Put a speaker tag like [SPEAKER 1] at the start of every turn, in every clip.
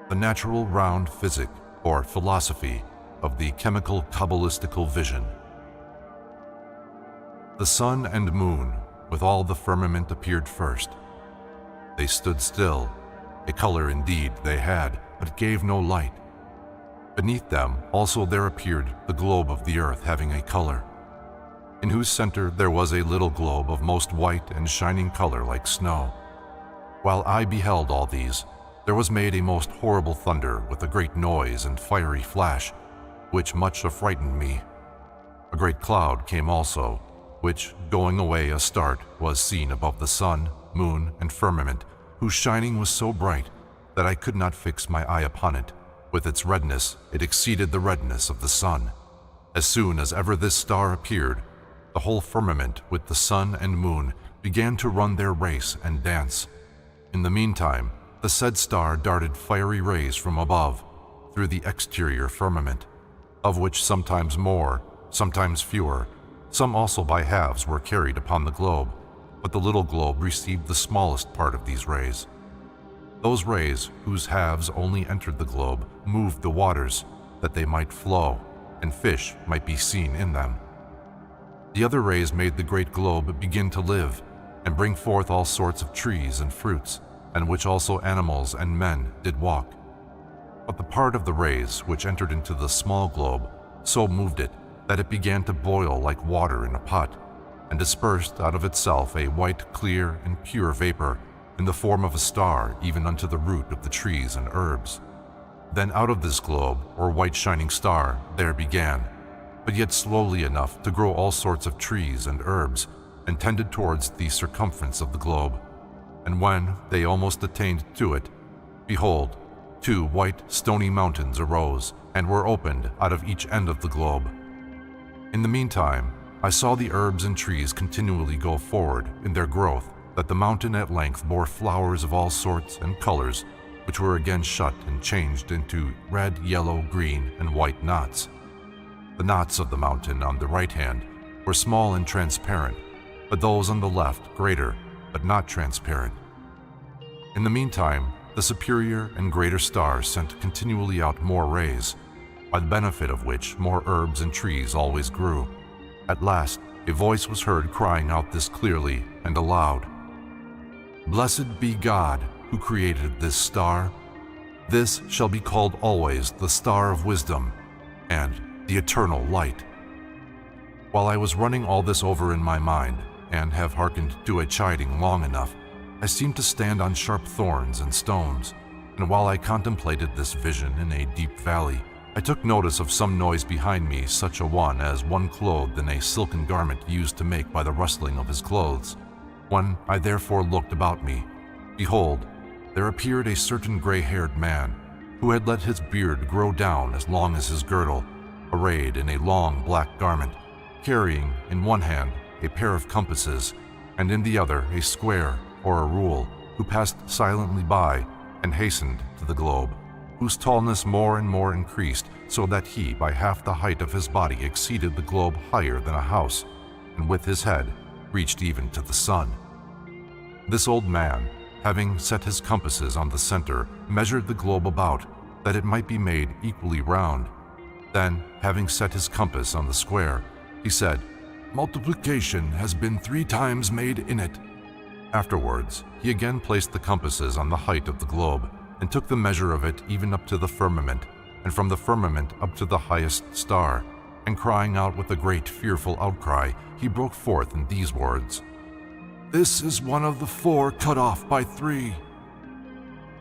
[SPEAKER 1] the natural round physic, or philosophy, of the Chymical Cabalistical Vision. The sun and moon, with all the firmament, appeared first. They stood still. A color indeed they had, but gave no light. Beneath them also there appeared the globe of the earth, having a color, in whose center there was a little globe of most white and shining color like snow. While I beheld all these, there was made a most horrible thunder with a great noise and fiery flash, which much affrightened me. A great cloud came also, which, going away a start, was seen above the sun, moon, and firmament, whose shining was so bright that I could not fix my eye upon it. With its redness, it exceeded the redness of the sun. As soon as ever this star appeared, the whole firmament with the sun and moon began to run their race and dance. In the meantime, the said star darted fiery rays from above, through the exterior firmament, of which sometimes more, sometimes fewer, some also by halves were carried upon the globe, but the little globe received the smallest part of these rays. Those rays, whose halves only entered the globe, moved the waters, that they might flow, and fish might be seen in them. The other rays made the great globe begin to live, and bring forth all sorts of trees and fruits, and which also animals and men did walk. But the part of the rays which entered into the small globe so moved it that it began to boil like water in a pot, and dispersed out of itself a white, clear, and pure vapor, in the form of a star, even unto the root of the trees and herbs. Then out of this globe, or white shining star, there began, but yet slowly enough, to grow all sorts of trees and herbs, and tended towards the circumference of the globe. And when they almost attained to it, behold, 2 white stony mountains arose, and were opened out of each end of the globe. In the meantime, I saw the herbs and trees continually go forward in their growth, that the mountain at length bore flowers of all sorts and colors, which were again shut and changed into red, yellow, green, and white knots. The knots of the mountain on the right hand were small and transparent, but those on the left greater, but not transparent. In the meantime, the superior and greater star sent continually out more rays, by the benefit of which more herbs and trees always grew. At last, a voice was heard crying out this clearly and aloud: "Blessed be God, who created this star. This shall be called always the star of wisdom and the eternal light." While I was running all this over in my mind, and have hearkened to a chiding long enough, I seemed to stand on sharp thorns and stones, and while I contemplated this vision in a deep valley, I took notice of some noise behind me, such a one as one clothed in a silken garment used to make by the rustling of his clothes. When I therefore looked about me, behold, there appeared a certain gray-haired man, who had let his beard grow down as long as his girdle, arrayed in a long black garment, carrying in one hand a pair of compasses, and in the other a square or a rule, who passed silently by and hastened to the globe, whose tallness more and more increased, so that he by half the height of his body exceeded the globe higher than a house, and with his head reached even to the sun. This old man, having set his compasses on the center, measured the globe about, that it might be made equally round. Then, having set his compass on the square, he said, "Multiplication has been 3 times made in it." Afterwards, he again placed the compasses on the height of the globe, and took the measure of it even up to the firmament, and from the firmament up to the highest star, and crying out with a great fearful outcry, he broke forth in these words: "This is one of the 4 cut off by 3.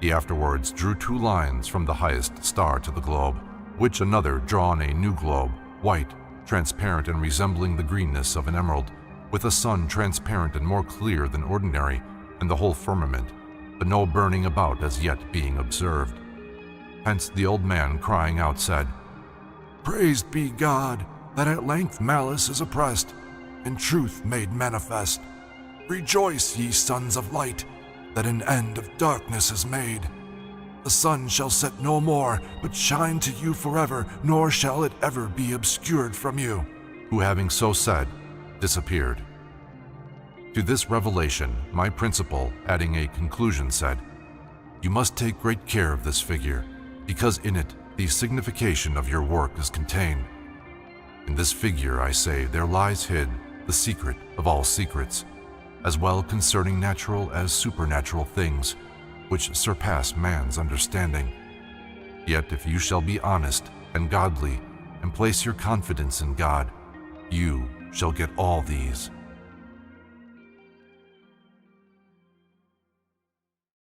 [SPEAKER 1] He afterwards drew 2 lines from the highest star to the globe, which another drawn a new globe, white, transparent and resembling the greenness of an emerald, with a sun transparent and more clear than ordinary, and the whole firmament, but no burning about as yet being observed. Hence the old man crying out said, "Praised be God, that at length malice is oppressed, and truth made manifest. Rejoice, ye sons of light, that an end of darkness is made. The sun shall set no more, but shine to you forever, nor shall it ever be obscured from you." Who having so said, disappeared. To this revelation, my principal, adding a conclusion, said, "You must take great care of this figure, because in it the signification of your work is contained. In this figure, I say, there lies hid the secret of all secrets, as well concerning natural as supernatural things, which surpass man's understanding. Yet if you shall be honest and godly, and place your confidence in God, you shall get all these.